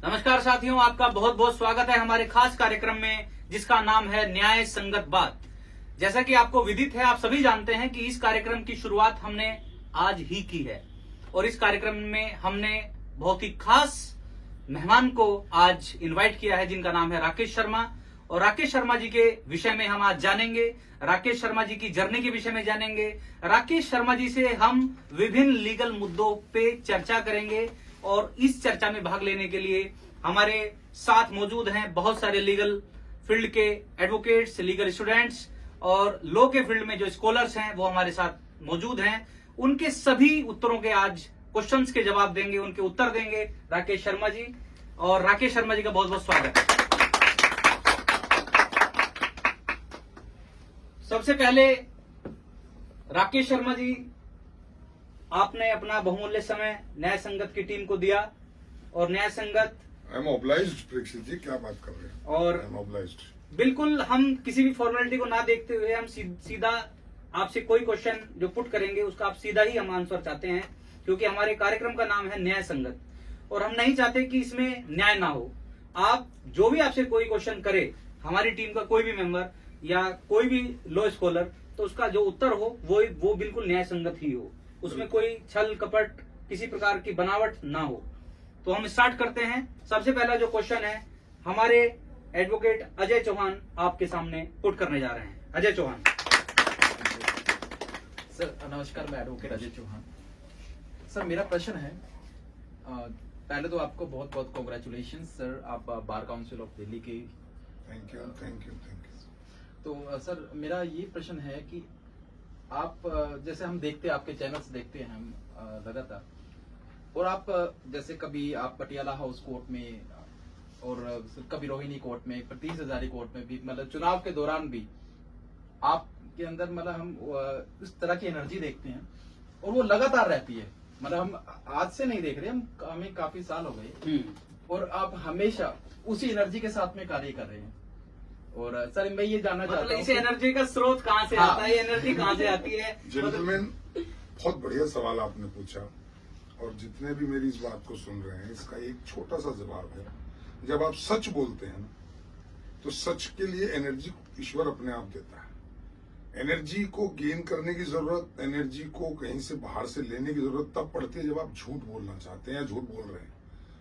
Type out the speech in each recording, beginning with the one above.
नमस्कार साथियों, आपका बहुत बहुत स्वागत है हमारे खास कार्यक्रम में जिसका नाम है न्याय संगत बात। जैसा कि आपको विदित है, आप सभी जानते हैं कि इस कार्यक्रम की शुरुआत हमने आज ही की है और इस कार्यक्रम में हमने बहुत ही खास मेहमान को आज इनवाइट किया है जिनका नाम है राकेश शर्मा। और राकेश शर्मा जी के विषय में हम आज जानेंगे, राकेश शर्मा जी की जर्नी के विषय में जानेंगे। राकेश शर्मा जी से हम विभिन्न लीगल मुद्दों पे चर्चा करेंगे और इस चर्चा में भाग लेने के लिए हमारे साथ मौजूद हैं बहुत सारे लीगल फील्ड के एडवोकेट्स, लीगल स्टूडेंट्स और लॉ के फील्ड में जो स्कॉलर्स हैं वो हमारे साथ मौजूद हैं। उनके सभी उत्तरों के आज क्वेश्चंस के जवाब देंगे, उनके उत्तर देंगे राकेश शर्मा जी। और राकेश शर्मा जी का बहुत बहुत स्वागत है। सबसे पहले राकेश शर्मा जी, आपने अपना बहुमूल्य समय न्याय संगत की टीम को दिया और न्याय संगत आई एम ऑब्लाइज्ड। परीक्षित जी क्या बात कर रहे हैं? और आई एम ऑब्लाइज्ड। बिल्कुल हम किसी भी फॉर्मेलिटी को ना देखते हुए हम सीधा आपसे कोई क्वेश्चन जो पुट करेंगे उसका आप सीधा ही हम आंसर चाहते हैं, क्योंकि हमारे कार्यक्रम का नाम है न्याय संगत और हम नहीं चाहते कि इसमें न्याय ना हो। आप जो भी आपसे कोई क्वेश्चन करे, हमारी टीम का कोई भी मेंबर या कोई भी लॉ स्कॉलर, तो उसका जो उत्तर हो वो बिल्कुल न्याय संगत ही हो, उसमें कोई छल कपट किसी प्रकार की बनावट ना हो। तो हम स्टार्ट करते हैं। सबसे पहला जो क्वेश्चन है हमारे एडवोकेट अजय चौहान आपके सामने पुट करने जा रहे हैं। अजय चौहान सर नमस्कार, मैं एडवोकेट अजय चौहान। सर मेरा प्रश्न है, पहले तो आपको बहुत बहुत कॉन्ग्रेचुलेशन सर, आप बार काउंसिल ऑफ दिल्ली के। Thank you thank you thank you. तो सर मेरा ये प्रश्न है कि आप जैसे हम देखते हैं, आपके चैनल्स देखते हैं हम लगातार, और आप जैसे कभी आप पटियाला हाउस कोर्ट में और कभी रोहिणी कोर्ट में, प्रतीश हजारी कोर्ट में भी, मतलब चुनाव के दौरान भी आपके अंदर मतलब हम इस तरह की एनर्जी देखते हैं और वो लगातार रहती है। मतलब हम आज से नहीं देख रहे, हमें काफी साल हो गए और आप हमेशा उसी एनर्जी के साथ में कार्य कर रहे हैं। और सर मैं ये जानना चाहता हूँ इस एनर्जी का स्रोत कहाँ से आता है, एनर्जी कहाँ से आती है? जेंटलमैन, बहुत बढ़िया सवाल आपने पूछा और जितने भी मेरी इस बात को सुन रहे हैं इसका एक छोटा सा जवाब है। जब आप सच बोलते हैं तो सच के लिए एनर्जी ईश्वर अपने आप देता है। एनर्जी को गेन करने की जरूरत, एनर्जी को कहीं से बाहर से लेने की जरूरत तब पड़ती है जब आप झूठ बोलना चाहते हैं या झूठ बोल रहे हैं।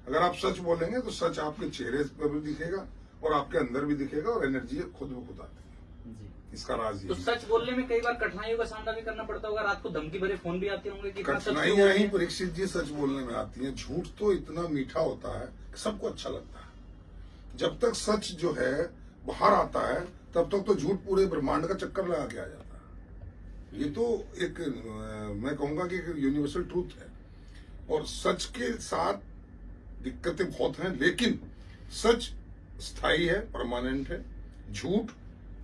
अगर आप सच बोलेंगे तो सच आपके चेहरे पर भी दिखेगा और आपके अंदर भी दिखेगा और एनर्जी खुद ब खुद आती है जी। इसका राज ये तो सच बोलने में कई बार कठिनाइयों का सामना भी करना पड़ता होगा, रात को धमकी भरे फोन भी आते होंगे कि कठिनाइयां ही परीक्षित जी सच बोलने में आती हैं। झूठ तो इतना मीठा होता है कि सबको अच्छा लगता है। जब तक सच जो है बाहर आता है तब तक तो झूठ पूरे ब्रह्मांड का चक्कर लगा के आ जाता है। ये तो एक मैं कहूंगा कि एक यूनिवर्सल ट्रूथ है और सच के साथ दिक्कतें बहुत हैं, लेकिन सच स्थायी है, परमानेंट है। झूठ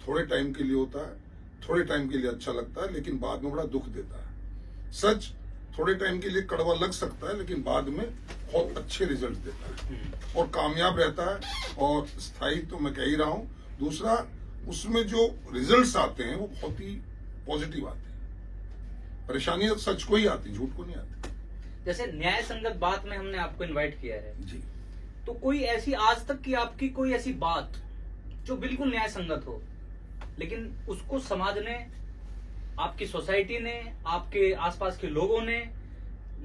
थोड़े टाइम के लिए होता है, थोड़े टाइम के लिए अच्छा लगता है लेकिन बाद में बड़ा दुख देता है। सच थोड़े टाइम के लिए कड़वा लग सकता है लेकिन बाद में बहुत अच्छे रिजल्ट देता है और कामयाब रहता है और स्थायी तो मैं कह ही रहा हूं। दूसरा, उसमें जो रिजल्ट्स आते हैं वो बहुत ही पॉजिटिव आते हैं। परेशानियां सच को ही आती, झूठ को नहीं आती। जैसे न्याय संगत बात में हमने आपको इनवाइट किया है जी, तो कोई ऐसी आज तक की आपकी कोई ऐसी बात जो बिल्कुल न्याय संगत हो लेकिन उसको समाज ने, आपकी सोसाइटी ने, आपके आसपास के लोगों ने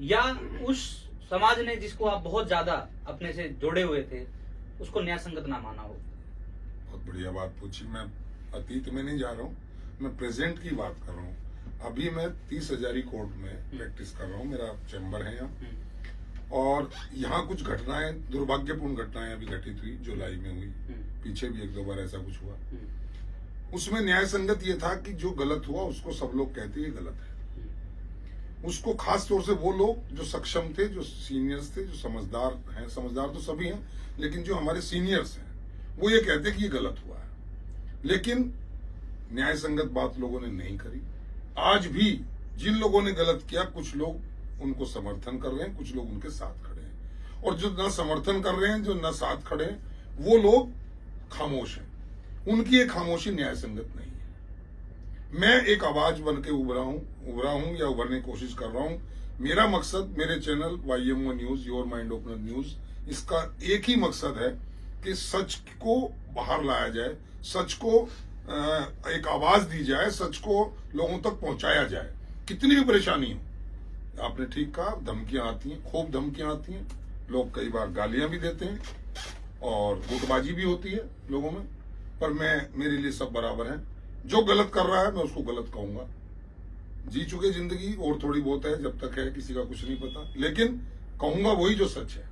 या उस समाज ने जिसको आप बहुत ज्यादा अपने से जोड़े हुए थे उसको न्याय संगत ना माना हो? बहुत बढ़िया बात पूछी। मैं अतीत में नहीं जा रहा हूँ, मैं प्रेजेंट की बात कर रहा हूँ। अभी मैं 30 हजारी कोर्ट में प्रैक्टिस कर रहा हूँ, मेरा चैम्बर है यहाँ और यहाँ कुछ घटनाएं, दुर्भाग्यपूर्ण घटनाएं अभी घटित हुई, जुलाई में हुई, पीछे भी एक दो बार ऐसा कुछ हुआ। उसमें न्याय संगत ये था कि जो गलत हुआ उसको सब लोग कहते ये गलत है। उसको खास तौर से वो लोग जो सक्षम थे, जो सीनियर्स थे, जो समझदार हैं, समझदार तो सभी हैं लेकिन जो हमारे सीनियर्स हैं वो ये कहते कि ये गलत हुआ है। लेकिन न्याय संगत बात लोगों ने नहीं करी। आज भी जिन लोगों ने गलत किया कुछ लोग उनको समर्थन कर रहे हैं, कुछ लोग उनके साथ खड़े हैं और जो न समर्थन कर रहे हैं, जो न साथ खड़े हैं, वो लोग खामोश हैं। उनकी एक खामोशी न्याय संगत नहीं है। मैं एक आवाज बन के उभरा हूं या उभरने की कोशिश कर रहा हूं। मेरा मकसद, मेरे channel YMO news, your mind opener news, इसका एक ही मकसद है कि सच को बाहर लाया जाए, सच को एक आवाज दी जाए, सच को लोगों तक पहुंचाया जाए, कितनी भी परेशानी हो। आपने ठीक कहा, धमकियां आती हैं, खूब धमकियां आती हैं, लोग कई बार गालियां भी देते हैं और गुटबाजी भी होती है लोगों में, पर मेरे लिए सब बराबर हैं। जो गलत कर रहा है मैं उसको गलत कहूंगा। जी चुके जिंदगी, और थोड़ी बहुत है, जब तक है किसी का कुछ नहीं पता, लेकिन कहूंगा वही जो सच है।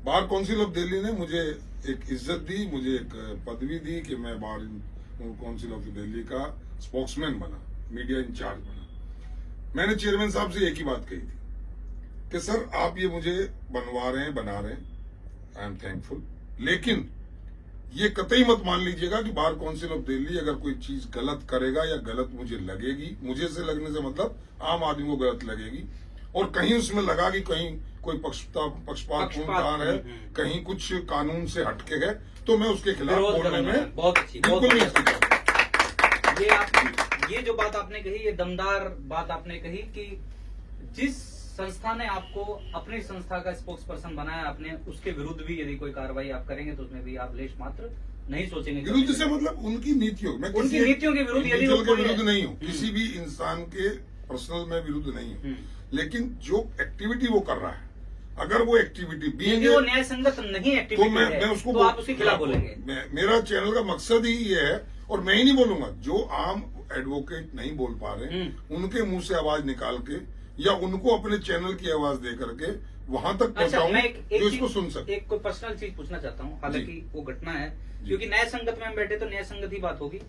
बार काउंसिल ऑफ दिल्ली ने मुझे एक इज्जत दी, मुझे एक पदवी दी कि मैं बार काउंसिल ऑफ दिल्ली का स्पोक्समैन बना, मीडिया इंचार्ज बना। मैंने चेयरमैन साहब से एक ही बात कही थी कि सर आप ये मुझे बनवा रहे हैं, बना रहे हैं, आई एम थैंकफुल, लेकिन ये कतई मत मान लीजिएगा कि बार काउंसिल ऑफ दिल्ली अगर कोई चीज गलत करेगा या गलत मुझे लगेगी, मुझे से लगने से मतलब आम आदमी को गलत लगेगी, और कहीं उसमें लगा कि कहीं कोई पक्षपात है, कहीं कुछ कानून से हटके है, तो मैं उसके खिलाफ बोलने में बहुत अच्छी, बिल्कुल नहीं हिचकिचाऊंगा। ये जो बात आपने कही, ये दमदार बात आपने कही कि जिस संस्था ने आपको अपनी संस्था का स्पोक्स पर्सन बनाया, आपने उसके विरुद्ध भी यदि कोई कार्रवाई आप करेंगे तो उसमें भी आप लेश मात्र नहीं सोचेंगे। विरुद्ध से मतलब उनकी नीतियों, मैं उनकी नीतियों के विरुद्ध यदि के विरुद्ध नहीं हूँ, किसी भी इंसान के पर्सनल में विरुद्ध नहीं हूँ, लेकिन जो एक्टिविटी वो कर रहा है, अगर वो एक्टिविटी वो न्याय संगत नहीं एक्टिविटी तो मैं उसको तो आप उसके खिलाफ बोलेंगे। मेरा चैनल का मकसद ही ये है, और मैं ही नहीं बोलूंगा, जो आम एडवोकेट नहीं बोल पा रहे उनके मुंह से आवाज निकाल के या उनको अपने चैनल की आवाज दे करके वहां तक पहुंचाऊं जो इसको सुन सके। एक कोई पर्सनल चीज पूछना चाहता हूँ, हालांकि वो घटना है, क्योंकि न्याय संगत में हम बैठे तो न्याय संगत ही बात होगी।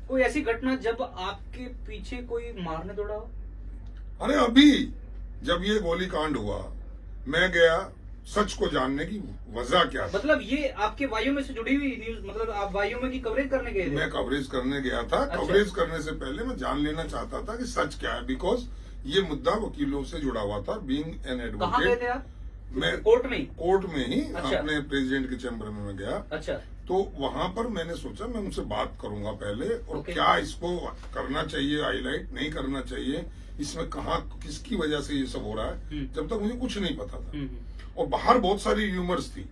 कोई ऐसी घटना जब आपके पीछे कोई मारने दौड़ा हो? अरे अभी जब ये गोली कांड हुआ, मैं गया सच को जानने की वजह क्या है। मतलब ये आपके वायु में से जुड़ी हुई न्यूज, मतलब आप वायु में की कवरेज करने गए थे? मैं कवरेज करने गया था। अच्छा। कवरेज करने से पहले मैं जान लेना चाहता था कि सच क्या है, बिकॉज ये मुद्दा वकीलों से जुड़ा हुआ था। Being an advocate. कहाँ गए थे आप? मैं कोर्ट में ही? कोर्ट में ही। अच्छा। अपने प्रेसिडेंट के चैम्बर में मैं गया। अच्छा। तो वहां पर मैंने सोचा मैं उनसे बात करूंगा पहले, और क्या इसको करना चाहिए, हाईलाइट नहीं करना चाहिए, इसमें कहाँ किसकी वजह से ये सब हो रहा है, जब तक मुझे कुछ नहीं पता था। और बाहर बहुत सारी र्यूमर्स थी,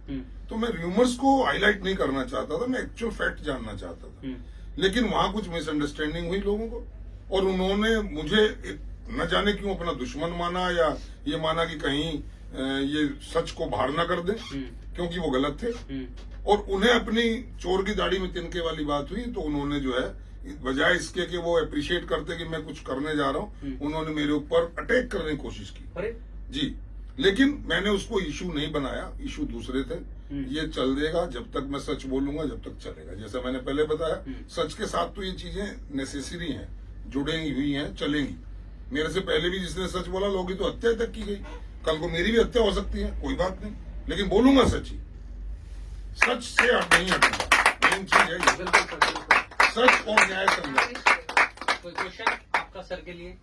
तो मैं र्यूमर्स को हाईलाइट नहीं करना चाहता था, मैं एक्चुअल फैक्ट जानना चाहता था। लेकिन वहां कुछ मिसअंडरस्टैंडिंग हुई लोगों को, और उन्होंने मुझे न जाने क्यों अपना दुश्मन माना, या ये माना कि कहीं ये सच को बाहर न कर दे, क्योंकि वो गलत थे। और उन्हें अपनी चोर की दाढ़ी में तिनके वाली बात हुई, तो उन्होंने जो है बजाय इसके कि वो अप्रिशिएट करते कि मैं कुछ करने जा रहा हूँ, उन्होंने मेरे ऊपर अटैक करने की कोशिश की। अरे जी, लेकिन मैंने उसको इशू नहीं बनाया, इशू दूसरे थे। ये चल देगा, जब तक मैं सच बोलूंगा जब तक चलेगा। जैसा मैंने पहले बताया, सच के साथ तो ये चीजें नेसेसरी हैं, जुड़ेंगी हुई हैं, चलेंगी। मेरे से पहले भी जिसने सच बोला, लोगों की तो हत्या तक की गई, कल को मेरी भी हत्या हो सकती है, कोई बात नहीं, लेकिन बोलूंगा सच ही। सच से नहीं हटूंगा, मेन चीज है ये। सच और न्याय संगत। कोई क्वेश्चन आपका सर के लिए?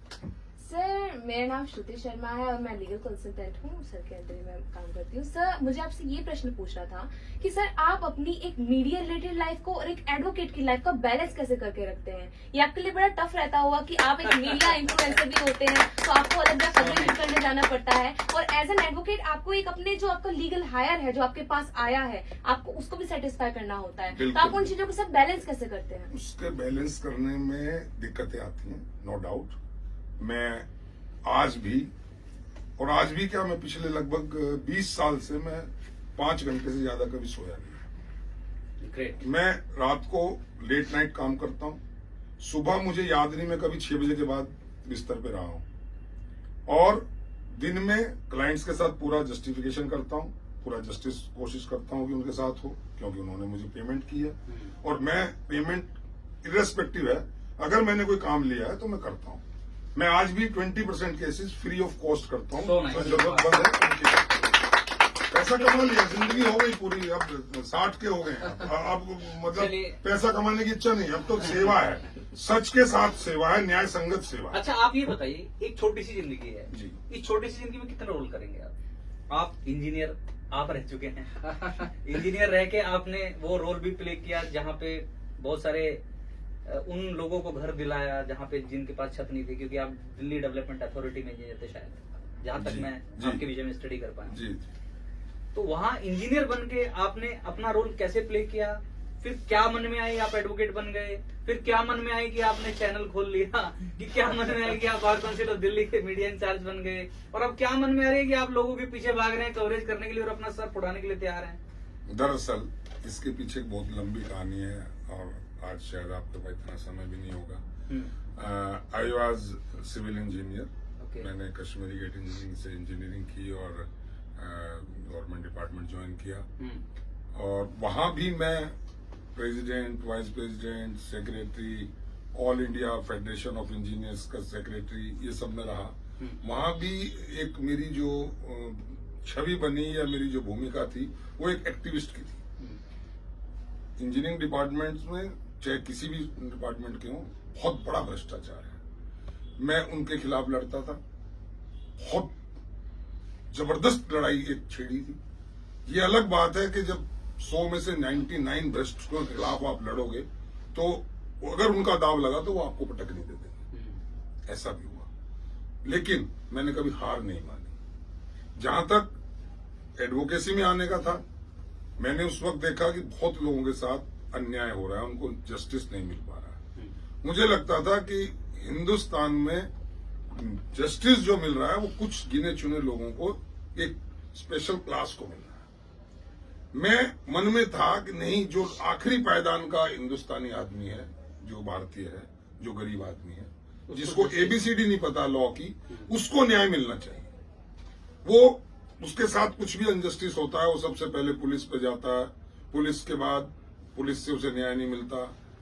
सर, मेरा नाम श्रुति शर्मा है और मैं लीगल कंसल्टेंट हूँ, सर के अंडर में काम करती हूँ। सर, मुझे आपसे ये प्रश्न पूछना था कि सर आप अपनी एक मीडिया रिलेटेड लाइफ को और एक एडवोकेट की लाइफ का बैलेंस कैसे करके रखते हैं? ये आपके लिए बड़ा टफ रहता होगा कि आप एक मीडिया इन्फ्लुएंसर भी होते हैं, तो आपको अलग अलग कवरेज करने जाना पड़ता है, और एज एन एडवोकेट आपको एक अपने जो आपका लीगल हायर है, जो आपके पास आया है, आपको उसको भी सेटिस्फाई करना होता है। तो आप उन चीजों के साथ बैलेंस कैसे करते हैं? उसके बैलेंस करने में दिक्कतें आती हैं, नो डाउट। मैं आज भी क्या, मैं पिछले लगभग 20 साल से मैं 5 घंटे से ज्यादा कभी सोया नहीं। ग्रेट। मैं रात को लेट नाइट काम करता हूँ, सुबह मुझे याद नहीं मैं कभी 6 बजे के बाद बिस्तर पे रहा हूँ, और दिन में क्लाइंट्स के साथ पूरा जस्टिफिकेशन करता हूँ, पूरा जस्टिस कोशिश करता हूँ कि उनके साथ हो, क्योंकि उन्होंने मुझे पेमेंट की है, और मैं पेमेंट इर्रेस्पेक्टिव है, अगर मैंने कोई काम लिया है तो मैं करता हूँ। मैं आज भी 20% केसेस फ्री ऑफ कॉस्ट करता हूँ, तो जरूरतमंद है उनकी। पैसा कमा लिया, जिंदगी हो गई पूरी, अब 60 के हो गए हैं, अब मतलब पैसा कमाने की इच्छा नहीं, अब तो सेवा है, सच के साथ सेवा है, न्याय संगत सेवा। अच्छा, आप ये बताइए, एक छोटी सी जिंदगी है जी, इस छोटी सी जिंदगी में कितना रोल करेंगे आप? आप इंजीनियर आप रह चुके हैं इंजीनियर रह के आपने वो रोल भी प्ले किया जहाँ पे बहुत सारे उन लोगों को घर दिलाया जहाँ पे जिनके पास छत नहीं थी, क्योंकि आप दिल्ली डेवलपमेंट अथॉरिटी में इंजीनियर थे शायद, जहाँ तक मैं आपके विषय में स्टडी कर पाया। जी। तो वहां इंजीनियर बन के आपने अपना रोल कैसे प्ले किया? फिर क्या मन में आई आप एडवोकेट बन गए? फिर क्या मन में आई कि आपने चैनल खोल लिया? कि क्या मन में आई कि आप बार काउंसिल ऑफ दिल्ली के मीडिया इंचार्ज बन गए? और अब क्या मन में आ रही है कि आप लोगों के पीछे भाग रहे हैं कवरेज करने के लिए और अपना सर फुड़ाने के लिए तैयार हैं? दरअसल इसके पीछे एक बहुत लंबी कहानी है और आज शायद आपके पास इतना समय भी नहीं होगा। I was civil engineer. मैंने कश्मीरी गेट इंजीनियरिंग से इंजीनियरिंग की और गवर्नमेंट डिपार्टमेंट ज्वाइन किया और वहां भी मैं president, vice president, secretary, all India federation of engineers का सेक्रेटरी, ये सब में रहा। वहां भी एक मेरी जो छवि बनी या मेरी जो भूमिका थी वो एक एक्टिविस्ट की थी। इंजीनियरिंग डिपार्टमेंट में चाहे किसी भी डिपार्टमेंट के हों, बहुत बड़ा भ्रष्टाचार है। मैं उनके खिलाफ लड़ता था। बहुत जबरदस्त लड़ाई एक छेड़ी थी। ये अलग बात है कि जब 100 में से 99 भ्रष्टों के खिलाफ आप लड़ोगे तो अगर उनका दाव लगा तो वो आपको पटक नहीं देते। ऐसा भी हुआ, लेकिन मैंने कभी हार नहीं मानी। जहां तक एडवोकेसी में आने का था, मैंने उस वक्त देखा कि बहुत लोगों के साथ अन्याय हो रहा है, उनको जस्टिस नहीं मिल पा रहा है। मुझे लगता था कि हिंदुस्तान में जस्टिस जो मिल रहा है वो कुछ गिने चुने लोगों को, एक स्पेशल क्लास को मिल रहा है। मैं मन में था कि नहीं, जो आखिरी पायदान का हिंदुस्तानी आदमी है, जो भारतीय है, जो गरीब आदमी है, जिसको एबीसीडी नहीं पता लॉ की, उसको न्याय मिलना चाहिए। वो उसके साथ कुछ भी अनजस्टिस होता है वो सबसे पहले पुलिस पे जाता है, पुलिस के बाद पुलिस से उसे न्याय नहीं मिलता,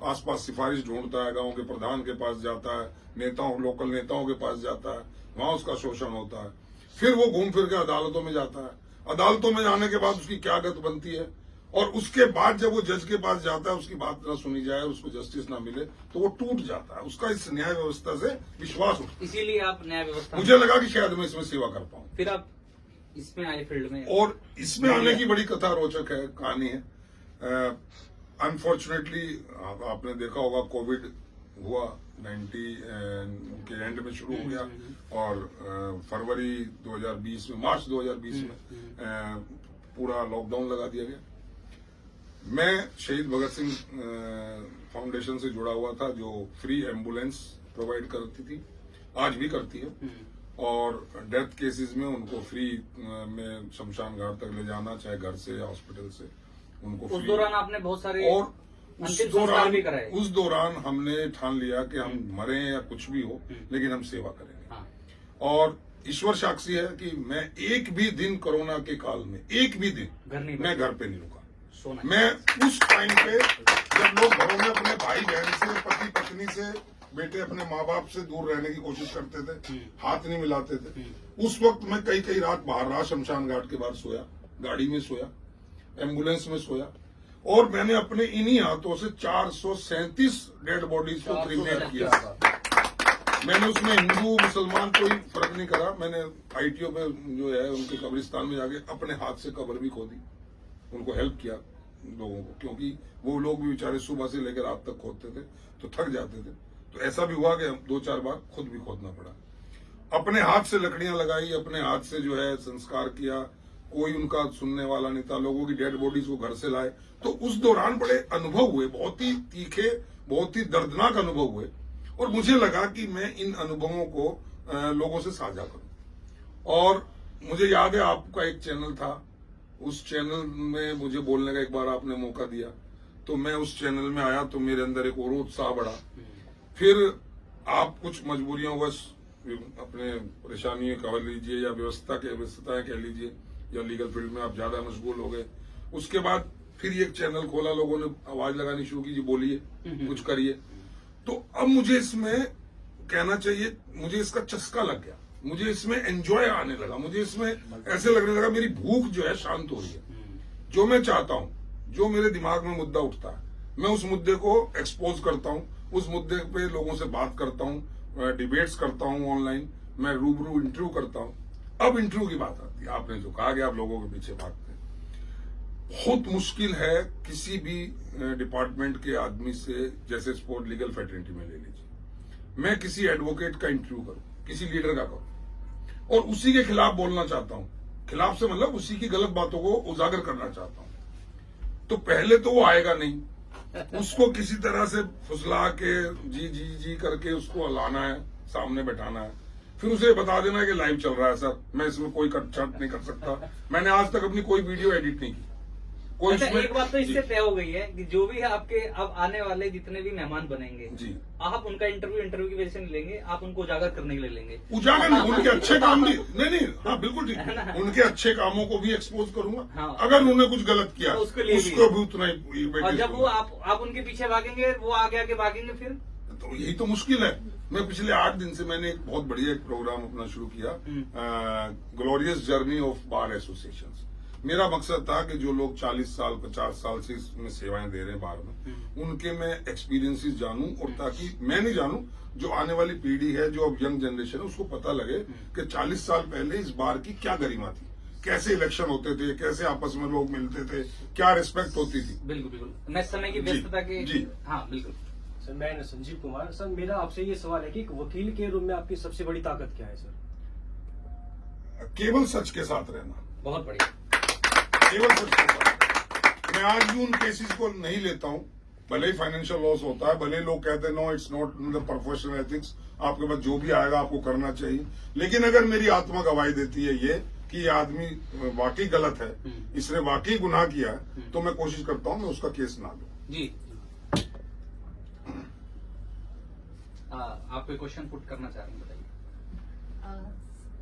आसपास सिफारिश ढूंढता है, गांव के प्रधान के पास जाता है, लोकल नेताओं के पास जाता है, वहां उसका शोषण होता है। फिर वो घूम फिर के अदालतों में जाता है। अदालतों में जाने के बाद उसकी क्या गत बनती है और उसके बाद जब वो जज के पास जाता है, उसकी बात न सुनी जाए, उसको जस्टिस ना मिले तो वो टूट जाता है। उसका इस न्याय व्यवस्था से विश्वास उठता है। इसीलिए आप न्याय व्यवस्था, मुझे लगा कि शायद मैं इसमें सेवा कर पाऊं। फिर आप इसमें आए फील्ड में, और इसमें आने की बड़ी कथा रोचक है, कहानी है। अनफॉर्चुनेटली आपने देखा होगा, कोविड हुआ 90 के एंड में शुरू हो गया और फरवरी 2020 में, मार्च 2020 में पूरा लॉकडाउन लगा दिया गया। मैं शहीद भगत सिंह फाउंडेशन से जुड़ा हुआ था, जो फ्री एम्बुलेंस प्रोवाइड करती थी, आज भी करती है, और डेथ केसेस में उनको फ्री में शमशान घाट तक ले जाना, चाहे घर से या हॉस्पिटल से, उनको उस दौरान आपने बहुत सारे और उस दौरान हमने ठान लिया कि हम मरे या कुछ भी हो, लेकिन हम सेवा करेंगे। हाँ। और ईश्वर साक्षी है कि मैं एक भी दिन कोरोना के काल में, एक भी दिन मैं घर पे नहीं रुका। मैं उस टाइम पे जब लोग घरों में अपने भाई बहन से, पति पत्नी से, बेटे अपने माँ बाप से दूर रहने की कोशिश करते थे, हाथ नहीं मिलाते थे, उस वक्त मैं कई रात बाहर रहा, शमशान घाट के बाहर सोया, गाड़ी में सोया, एम्बुलेंस में सोया, और मैंने अपने इन्हीं हाथों से 437 डेड बॉडीज को क्रीमेट किया। मैंने उसमें हिंदू मुसलमान कोई फर्क नहीं करा। मैंने आईटीओ पे जो है उनके कब्रिस्तान में जाके अपने हाथ से कब्र भी खोदी, उनको हेल्प किया लोगों को, क्योंकि वो लोग भी बेचारे सुबह से लेकर रात तक खोदते थे तो थक जाते थे। तो ऐसा भी हुआ कि 2-4 बार खुद भी खोदना पड़ा। अपने हाथ से लकड़ियां लगाई, अपने हाथ से जो है संस्कार किया, कोई उनका सुनने वाला नहीं था, लोगों की डेड बॉडीज को घर से लाए। तो उस दौरान बड़े अनुभव हुए, बहुत ही तीखे, बहुत ही दर्दनाक अनुभव हुए, और मुझे लगा कि मैं इन अनुभवों को लोगों से साझा करूं। और मुझे याद है आपका एक चैनल था, उस चैनल में मुझे बोलने का एक बार आपने मौका दिया, तो मैं उस चैनल में आया तो मेरे अंदर एक और उत्साह बढ़ा। फिर आप कुछ मजबूरियों बस अपने परेशानियां कह लीजिए या व्यवस्थाएं कह लीजिए, या लीगल फील्ड में आप ज्यादा मशगूल हो गए। उसके बाद फिर ये चैनल खोला, लोगों ने आवाज लगानी शुरू की, जी बोलिए, कुछ करिए। तो अब मुझे इसमें कहना चाहिए, मुझे इसका चस्का लग गया, मुझे इसमें एंजॉय आने लगा, मुझे इसमें ऐसे लगने लगा मेरी भूख जो है शांत हो रही है। जो मैं चाहता हूं, जो मेरे दिमाग में मुद्दा उठता है, मैं उस मुद्दे को एक्सपोज करता हूं, उस मुद्दे पे लोगों से बात करता हूं, डिबेट्स करता हूं ऑनलाइन, मैं रूबरू इंटरव्यू करता हूं। अब इंटरव्यू की बात आती है, आपने जो कहा कि आप लोगों के पीछे भागते हैं। बहुत मुश्किल है किसी भी डिपार्टमेंट के आदमी से, जैसे स्पोर्ट लीगल फैटर्निटी में ले लीजिए, मैं किसी एडवोकेट का इंटरव्यू करूं, किसी लीडर का करूं, और उसी के खिलाफ बोलना चाहता हूं, खिलाफ से मतलब उसी की गलत बातों को उजागर करना चाहता हूं। तो पहले तो वो आएगा नहीं, उसको किसी तरह से फुसला के जी जी जी करके उसको लाना है, सामने बैठाना है, फिर उसे बता देना है कि लाइव चल रहा है सर, मैं इसमें कोई कटछट नहीं कर सकता। मैंने आज तक अपनी कोई वीडियो एडिट नहीं की। कोई अच्छा, इसमें- एक बात तो इससे जी, तय हो गई है कि जो भी आपके अब आने वाले जितने भी मेहमान बनेंगे जी, आप उनका इंटरव्यू की वजह से नहीं लेंगे, आप उनको उजागर करने के लिए लेंगे। उजागर नहीं, उनके अच्छे काम भी नहीं, हाँ बिल्कुल ठीक, उनके अच्छे कामों को भी एक्सपोज करूंगा। हाँ। अगर उन्होंने कुछ गलत किया तो उसके लिए भी। उसको भी उतना ही और वेटेज जब वो दूंगा। आप उनके पीछे भागेंगे, वो आगे आगे भागेंगे, फिर तो यही तो मुश्किल है। मैं पिछले 8 दिन से मैंने एक बहुत बढ़िया एक प्रोग्राम अपना शुरू किया, glorious journey of bar association. मेरा मकसद था कि जो लोग 40 साल 50 साल से इसमें सेवाएं दे रहे हैं बार में, उनके मैं एक्सपीरियंसेस जानूं, और ताकि मैं नहीं जानूं, जो आने वाली पीढ़ी है, जो अब यंग जनरेशन है, उसको पता लगे कि 40 साल पहले इस बार की क्या गरिमा थी, कैसे इलेक्शन होते थे, कैसे आपस में लोग मिलते थे, क्या रिस्पेक्ट होती थी। बिल्कुल बिल्कुल। मैं समय की जी, व्यस्तता के जी। हाँ बिल्कुल। सर मैं संजीव कुमार। सर मेरा आपसे ये सवाल है कि एक वकील के रूप में आपकी सबसे बड़ी ताकत क्या है सर? केवल सच के साथ रहना, बहुत बढ़िया। केवल सच के साथ। मैं आज भी उन केसेस को नहीं लेता हूं, भले ही फाइनेंशियल लॉस होता है, भले ही लोग कहते हैं no it's not the professional ethics, आपके पास जो भी आएगा आपको करना चाहिए, लेकिन अगर मेरी आत्मा गवाही देती है ये कि ये आदमी वाकई गलत है, इसने वाकई गुनाह किया है, तो मैं कोशिश करता हूं मैं उसका केस ना लूं। जी, आप कोई क्वेश्चन पुट करना चाह रहे हैं, बताइए।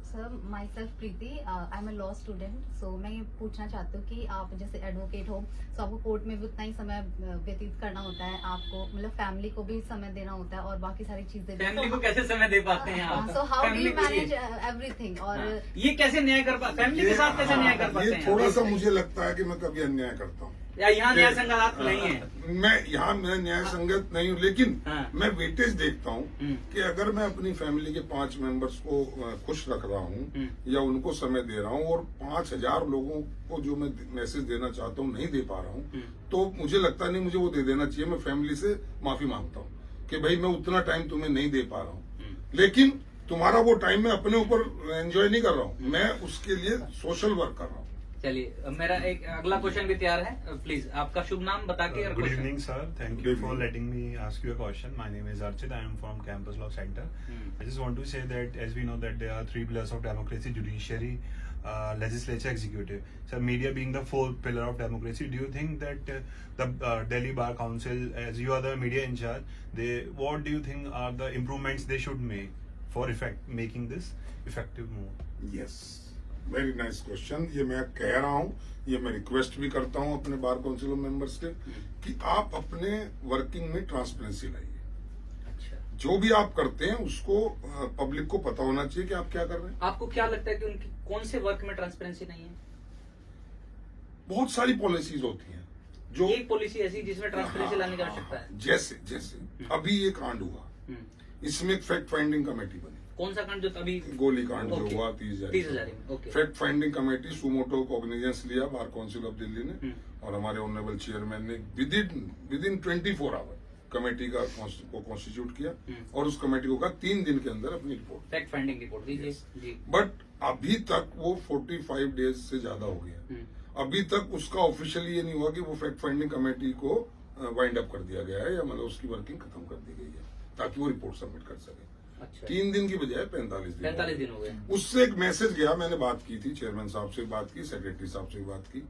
Sir myself Preeti, I am a law student. So मैं ये पूछना चाहती हूँ कि आप जैसे एडवोकेट हो, तो आपको कोर्ट में भी उतना ही समय व्यतीत करना होता है, आपको मतलब फैमिली को भी समय देना होता है और बाकी सारी चीजें भी। फैमिली को कैसे समय दे पाते हैं आप? So how do family you के लिए। Manage everything? और हाँ, ये कैसे न्याय कर पाते, फैमिली के साथ कैसे न्याय कर पाते ये हैं? थोड़ा सा मुझे लगता है कि मैं कभी अन्याय करता हूँ, या यहाँ न्याय संगत नहीं है? मैं यहाँ मैं न्याय संगत नहीं हूँ, लेकिन हाँ। मैं वेटेज देखता हूँ कि अगर मैं अपनी फैमिली के 5 मेंबर्स को खुश रख रहा हूँ या उनको समय दे रहा हूँ, और 5000 लोगों को जो मैं मैसेज देना चाहता हूँ नहीं दे पा रहा हूँ, तो मुझे लगता नहीं मुझे वो दे देना चाहिए। मैं फैमिली से माफी मांगता हूँ कि भाई मैं उतना टाइम तुम्हें नहीं दे पा रहा हूँ, लेकिन तुम्हारा वो टाइम मैं अपने ऊपर एंजॉय नहीं कर रहा हूँ, मैं उसके लिए सोशल वर्क कर रहा हूँ। चलिए, मेरा एक अगला क्वेश्चन भी तैयार है, प्लीज आपका शुभ नाम बता के। और Good question। evening, sir. Thank you for letting me ask you a question. My name is Archit. I am from Campus Law Center. I just want to say that as we know that there are 3 pillars of democracy: judiciary, legislature, executive. So, media being the 4th pillar of democracy, do you think that the Delhi Bar Council, as you are the media in charge, what do you think are the improvements they should make for making this effective more? Yes, very nice question. ये मैं कह रहा हूँ, ये मैं request भी करता हूँ अपने बार काउंसिल मेंबर्स के कि आप अपने वर्किंग में ट्रांसपेरेंसी लाइए। अच्छा, जो भी आप करते हैं उसको पब्लिक को पता होना चाहिए कि आप क्या कर रहे हैं। आपको क्या लगता है कि उनकी कौन से वर्क में ट्रांसपेरेंसी नहीं है? बहुत सारी पॉलिसीज होती हैं जो एक पॉलिसी ऐसी जिसमें ट्रांसपेरेंसी लाने की आवश्यकता है। जैसे अभी ये कांड हुआ, इसमें एक फैक्ट फाइंडिंग कमेटी बनी, कौन सा कांड जो अभी? गोली कांड जो ओके। हुआ 30,000 में, okay. Fact finding committee suo motu cognizance लिया बार काउंसिल ऑफ दिल्ली ने, और हमारे ऑनरेबल चेयरमैन ने विद इन 24 आवर कमेटी का को कॉन्स्टिट्यूट किया, और उस कमेटी को कहा 3 दिन के अंदर अपनी रिपोर्ट। फैक्ट फाइंडिंग रिपोर्ट दीजिए। जी। बट अभी तक वो 45 डेज से ज्यादा हो गया, अभी तक उसका ऑफिशियली ये नहीं हुआ कि वो फैक्ट फाइंडिंग कमेटी को वाइंड अप कर दिया गया है, या मतलब उसकी वर्किंग खत्म कर दी गई है ताकि वो रिपोर्ट सबमिट कर सके। अच्छा, 3 दिन की बजाय 45 दिन हो गए। उससे एक मैसेज गया, मैंने बात की थी, चेयरमैन साहब से बात की, सेक्रेटरी साहब से बात की,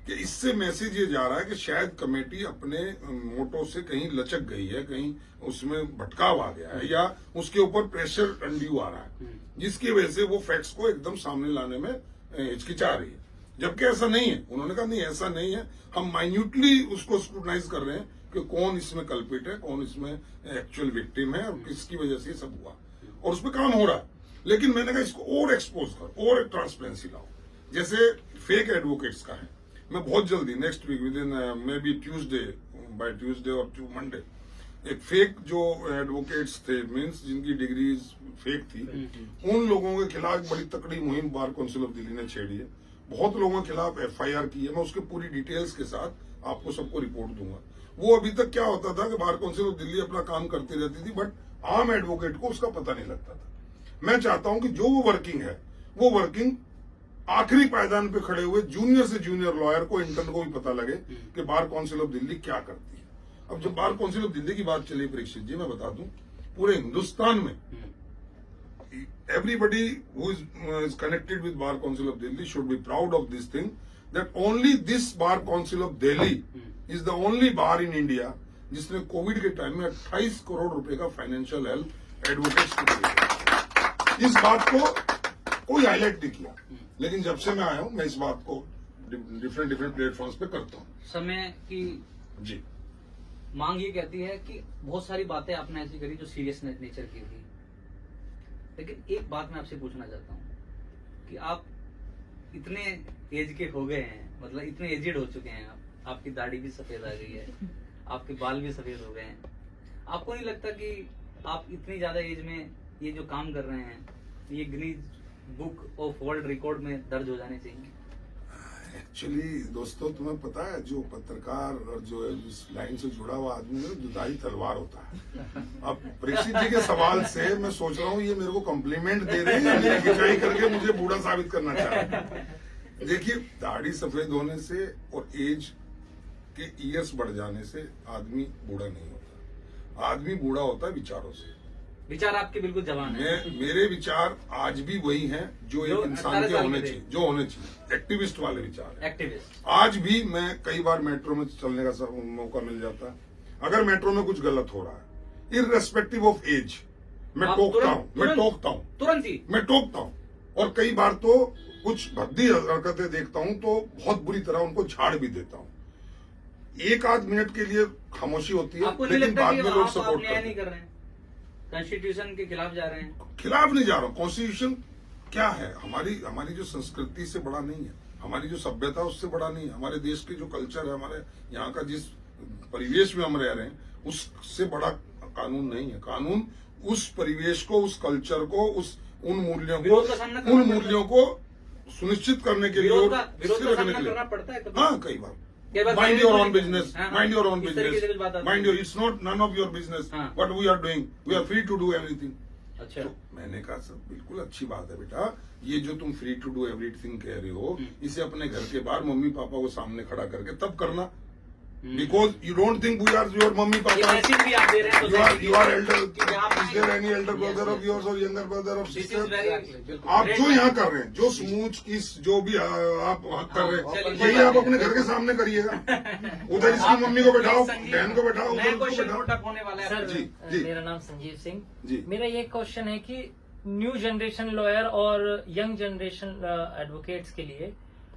कि इससे मैसेज ये जा रहा है कि शायद कमेटी अपने मोटो से कहीं लचक गई है, कहीं उसमें भटकाव आ गया है, या उसके ऊपर प्रेशर अनड्यू आ रहा है, जिसकी वजह से वो फैक्ट्स को एकदम सामने लाने में हिचकिचा रही है। जबकि ऐसा नहीं है, उन्होंने कहा नहीं ऐसा नहीं है, हम माइन्यूटली उसको स्क्रूटनाइज कर रहे हैं कि कौन इसमें कल्पिट है, कौन इसमें एक्चुअल विक्टिम है, और किसकी वजह से ये सब हुआ, और उस पर काम हो रहा है। लेकिन मैंने कहा इसको और एक्सपोज कर, और एक ट्रांसपेरेंसी लाओ। जैसे फेक एडवोकेट्स का है, मैं बहुत जल्दी next week within maybe by Tuesday और मंडे, एक फेक जो एडवोकेट्स थे, मीन्स जिनकी डिग्रीज फेक थी, उन लोगों के खिलाफ बड़ी तकड़ी मुहिम बार काउंसिल ऑफ दिल्ली ने छेड़ी है। बहुत लोगों के खिलाफ FIR की है, मैं उसके पूरी डिटेल्स के साथ आपको सबको रिपोर्ट दूंगा। वो अभी तक क्या होता था कि बार काउंसिल ऑफ दिल्ली अपना काम करती रहती थी, बट आम एडवोकेट को उसका पता नहीं लगता था। मैं चाहता हूं कि जो वो वर्किंग है, वो वर्किंग आखिरी पायदान पे खड़े हुए जूनियर से जूनियर लॉयर को, इंटर्न को भी पता लगे कि बार काउंसिल ऑफ दिल्ली क्या करती है। अब जब बार काउंसिल ऑफ दिल्ली की बात चली परीक्षित जी, मैं बता दूं पूरे हिंदुस्तान में everybody who is connected with Bar Council of Delhi should be proud of this thing, that only this Bar Council of Delhi is the only bar in India जिसने Covid के टाइम में 28 करोड़ रुपए का फाइनेंशियल हेल्प एडवोकेट्स को दिया। इस बात को कोई हाईलाइट नहीं किया, लेकिन जब से मैं आया हूं मैं इस बात को डिफरेंट प्लेटफॉर्म्स पे करता हूं। समय की जी, मांग ये कहती है कि बहुत सारी बातें आपने ऐसी करी जो सीरियस नेचर की थी, लेकिन एक बात मैं आपसे पूछना चाहता हूँ कि आप इतने एज के हो गए हैं, मतलब इतने एजिड हो चुके हैं आप, आपकी दाढ़ी भी सफेद आ गई है, आपके बाल भी सफेद हो गए हैं, आपको नहीं लगता कि आप इतनी ज्यादा एज में ये जो काम कर रहे हैं ये Guinness book of world record में दर्ज हो जाने चाहिए? एक्चुअली दोस्तों, तुम्हें पता है जो पत्रकार और जो इस लाइन से जुड़ा हुआ आदमी है जुदाई तलवार होता है। अब परीक्षित जी के सवाल से मैं सोच रहा हूँ ये मेरे को कॉम्प्लीमेंट दे रहे हैं या मेरी खिंचाई करके मुझे बूढ़ा साबित करना चाह रहे हैं। देखिए, दाढ़ी सफेद होने से और एज के ईयर्स बढ़ जाने से आदमी बूढ़ा नहीं होता। आदमी बूढ़ा होता है विचारों से। विचार आपके बिल्कुल जवान है। मेरे विचार आज भी वही हैं जो एक इंसान के होने चाहिए, जो होने चाहिए, एक्टिविस्ट वाले विचार। एक्टिविस्ट आज भी मैं कई बार मेट्रो में चलने का मौका मिल जाता है, अगर मेट्रो में कुछ गलत हो रहा है, इररेस्पेक्टिव ऑफ एज, मैं टोकता हूँ तुरंत ही मैं टोकता हूँ। और कई बार तो कुछ भद्दी हरकतें देखता हूँ तो बहुत बुरी तरह उनको झाड़ भी देता हूँ। एक आध मिनट के लिए खामोशी होती है, आपको नहीं लेकिन लगता बाद कि में लोग आप सपोर्ट न्याय करते नहीं हैं। कर रहे हैं, कॉन्स्टिट्यूशन के खिलाफ जा रहे हैं? खिलाफ नहीं जा रहा हूँ। कॉन्स्टिट्यूशन क्या है? हमारी जो संस्कृति से बड़ा नहीं है, हमारी जो सभ्यता उससे बड़ा नहीं है, हमारे देश के जो कल्चर है, हमारे यहाँ का जिस परिवेश में हम रह रहे हैं उससे बड़ा कानून नहीं है। कानून उस परिवेश को, उस कल्चर को, उन विरोध का सामना करना मूल्यों को सुनिश्चित करने के लिए विरोध का सामना करना पड़ता है कभी? हाँ, कई बार। Mind your own business. Mind your own इस तरीके से कुछ बात business. आती है। Mind your. It's not none of your business. हाँ। What we are doing. We are free to do everything. अच्छा, तो मैंने कहा सर बिल्कुल अच्छी बात है बेटा, ये जो तुम फ्री टू डू एवरीथिंग कह रहे हो, इसे अपने घर के बाहर मम्मी पापा को सामने खड़ा करके तब करना। Because you don't think we are your mummy ये पापा, मैसेज भी आप दे रहे हैं यू आर एल्डर, कि आप- is there any elder brother of yours और younger brother of This is sister? very- आप जो यहाँ कर रहे हैं, जो स्मूच किस जो भी आप कर रहे हैं, चलिए। यही आप अपने घर के सामने करिएगा। उधर इसकी मम्मी को बैठाओ, बहन को बैठाओ, उधर नया उसको क्वेश्चन बैठाओ। नोट अप होने वाला है। सर जी, जी। मेरा नाम संजीव सिंह। जी। मेरा ये क्वेश्चन है कि न्यू जनरेशन लॉयर और यंग जनरेशन एडवोकेट्स के लिए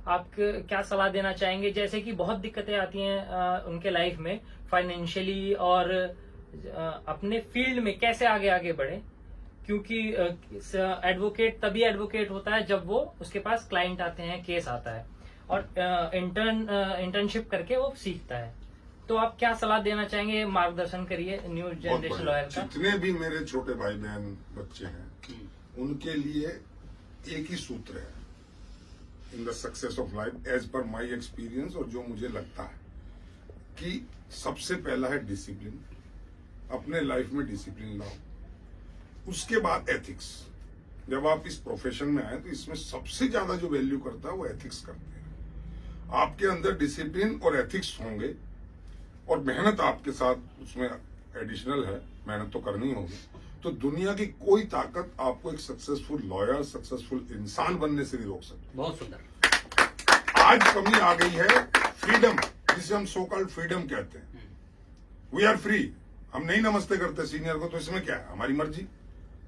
आप क्या सलाह देना चाहेंगे? जैसे कि बहुत दिक्कतें आती हैं उनके लाइफ में फाइनेंशियली, और अपने फील्ड में कैसे आगे बढ़े, क्योंकि एडवोकेट तभी एडवोकेट होता है जब वो उसके पास क्लाइंट आते हैं, केस आता है, और इंटर्नशिप करके वो सीखता है। तो आप क्या सलाह देना चाहेंगे? मार्गदर्शन करिए न्यू बहुत जनरेशन बढ़िया। लॉयर का। जितने भी मेरे छोटे भाई बहन बच्चे हैं उनके लिए एक ही सूत्र है in the success of life as per my experience, और जो मुझे लगता है कि सबसे पहला है डिसिप्लिन। अपने लाइफ में डिसिप्लिन लाओ। उसके बाद एथिक्स। जब आप इस प्रोफेशन में आए तो इसमें सबसे ज्यादा जो वैल्यू करता है वो एथिक्स करते हैं। आपके अंदर डिसिप्लिन और एथिक्स होंगे और मेहनत आपके साथ उसमें एडिशनल है, मेहनत तो करनी होगी, तो दुनिया की कोई ताकत आपको एक सक्सेसफुल लॉयर, सक्सेसफुल इंसान बनने से नहीं रोक सकती। बहुत सुंदर। आज कमी आ गई है फ्रीडम, जिसे हम सो कॉल्ड फ्रीडम कहते हैं। We are free. हम नहीं नमस्ते करते सीनियर को, तो इसमें क्या है? हमारी मर्जी।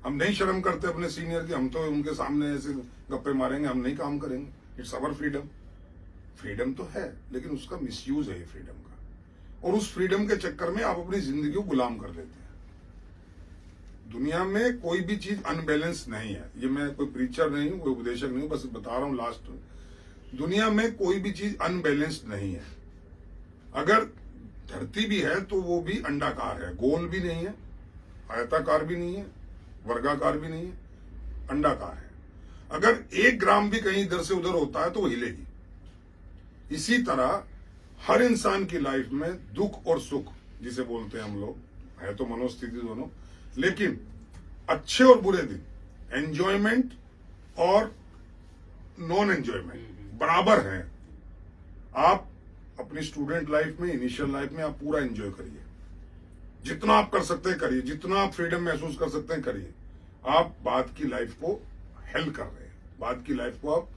हम नहीं शर्म करते अपने सीनियर की, हम तो उनके सामने ऐसे गप्पे मारेंगे, हम नहीं काम करेंगे। It's our freedom. फ्रीडम तो है, लेकिन उसका मिसयूज है ये फ्रीडम का, और उस फ्रीडम के चक्कर में आप अपनी जिंदगी को गुलाम कर देते हैं। दुनिया में कोई भी चीज अनबैलेंस नहीं है। ये मैं कोई प्रीचर नहीं हूं, कोई उपदेशक नहीं हूं, बस बता रहा हूं लास्ट में। दुनिया में कोई भी चीज अनबैलेंस्ड नहीं है। अगर धरती भी है तो वो भी अंडाकार है, गोल भी नहीं है, आयताकार भी नहीं है, वर्गाकार भी नहीं है, अंडाकार है। अगर 1 ग्राम भी कहीं इधर से उधर होता है तो वो हिलेगी। इसी तरह हर इंसान की लाइफ में दुख और सुख, जिसे बोलते हैं हम लोग, है तो मनोस्थिति दोनों, लेकिन अच्छे और बुरे दिन, एंजॉयमेंट और नॉन एंजॉयमेंट बराबर हैं। आप अपनी स्टूडेंट लाइफ में, इनिशियल लाइफ में आप पूरा एंजॉय करिए, जितना आप कर सकते हैं करिए, जितना आप फ्रीडम महसूस कर सकते हैं करिए। आप बाद की लाइफ को हेल कर रहे हैं, बाद की लाइफ को आप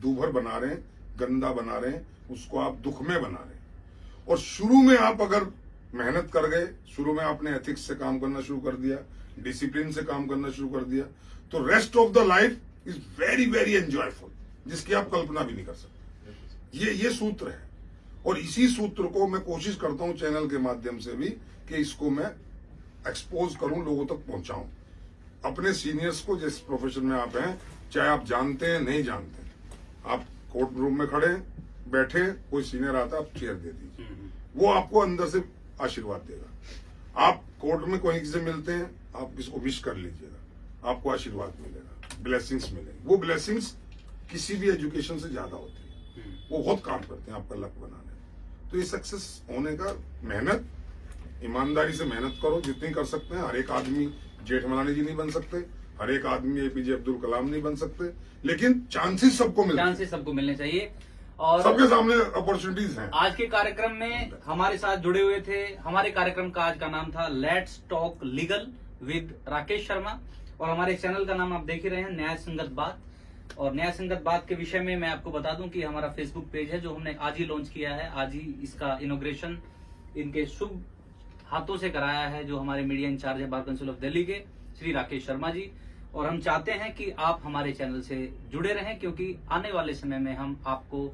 दूभर बना रहे हैं, गंदा बना रहे हैं, उसको आप दुख में बना रहे हैं। और शुरू में आप अगर मेहनत कर गए, शुरू में आपने एथिक्स से काम करना शुरू कर दिया, डिसिप्लिन से काम करना शुरू कर दिया, तो rest of the life is very very enjoyful, जिसकी आप कल्पना भी नहीं कर सकते। ये सूत्र है, और इसी सूत्र को मैं कोशिश करता हूं चैनल के माध्यम से भी कि इसको मैं एक्सपोज करूं, लोगों तक पहुंचाऊं। अपने सीनियर्स को, जिस प्रोफेशन में आप हैं, चाहे आप जानते हैं नहीं जानते, आप कोर्ट रूम में खड़े बैठे, कोई सीनियर आता है, आप चेयर दे दीजिए, वो आपको अंदर से आशीर्वाद देगा। आप कोर्ट में कोई किसी से मिलते हैं, आप किसी को विश कर लीजिएगा, आपको आशीर्वाद मिलेगा, ब्लेसिंग्स मिलेंगे। वो ब्लेसिंग्स किसी भी एजुकेशन से ज्यादा होती है, वो बहुत काम करते हैं आपका लक बनाने में। तो ये सक्सेस होने का मेहनत, ईमानदारी से मेहनत करो जितनी कर सकते हैं। हर एक आदमी जेठमलानी जी नहीं बन सकते, हर एक आदमी एपीजे अब्दुल कलाम नहीं बन सकते, लेकिन चांसेस सबको मिलते हैं, चांसेस सबको मिलने चाहिए। और सबके सामने अपॉर्चुनिटीज हैं। आज के कार्यक्रम में हमारे साथ जुड़े हुए थे, हमारे कार्यक्रम का आज का नाम था let's talk legal with Rakesh Sharma, और हमारे चैनल का नाम आप देख ही रहे हैं, न्याय संगत बात। और न्याय संगत बात के विषय में मैं आपको बता दूं कि हमारा फेसबुक पेज है, जो हमने आज ही लॉन्च किया है, आज ही इसका इनॉग्रेशन इनके शुभ हाथों से कराया है, जो हमारे मीडिया इंचार्ज है बार काउंसिल ऑफ दिल्ली के श्री राकेश शर्मा जी। और हम चाहते हैं कि आप हमारे चैनल से जुड़े रहें, क्योंकि आने वाले समय में हम आपको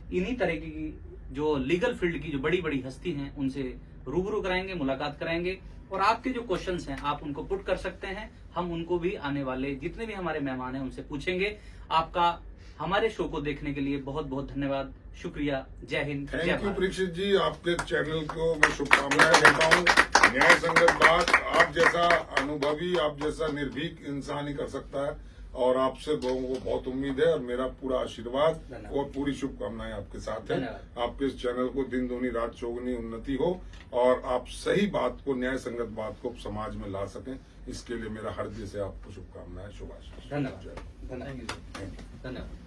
इन्हीं तरह की जो लीगल फील्ड की जो बड़ी बड़ी हस्ती हैं उनसे रूबरू कराएंगे, मुलाकात कराएंगे, और आपके जो क्वेश्चंस हैं आप उनको पुट कर सकते हैं, हम उनको भी आने वाले जितने भी हमारे मेहमान हैं उनसे पूछेंगे। आपका हमारे शो को देखने के लिए बहुत बहुत धन्यवाद, शुक्रिया, जय हिंद, जय थैंक यू भारत। परीक्षित जी, आपके चैनल को मैं शुभकामनाएं देता हूँ। न्याय संगत बात, आप जैसा अनुभवी, आप जैसा निर्भीक इंसान ही कर सकता है, और आपसे लोगों को बहुत उम्मीद है, और मेरा पूरा आशीर्वाद धन्यवाद। और पूरी शुभकामनाएं आपके साथ है। धन्यवाद। आपके इस चैनल को दिन दूनी रात चौगुनी उन्नति हो, और आप सही बात को, न्याय संगत बात को समाज में ला सकें, इसके लिए मेरा हृदय से आपको शुभकामनाएं, शुभाशीष। धन्यवाद। जय। धन्यवाद, थैंक यू। धन्यवाद।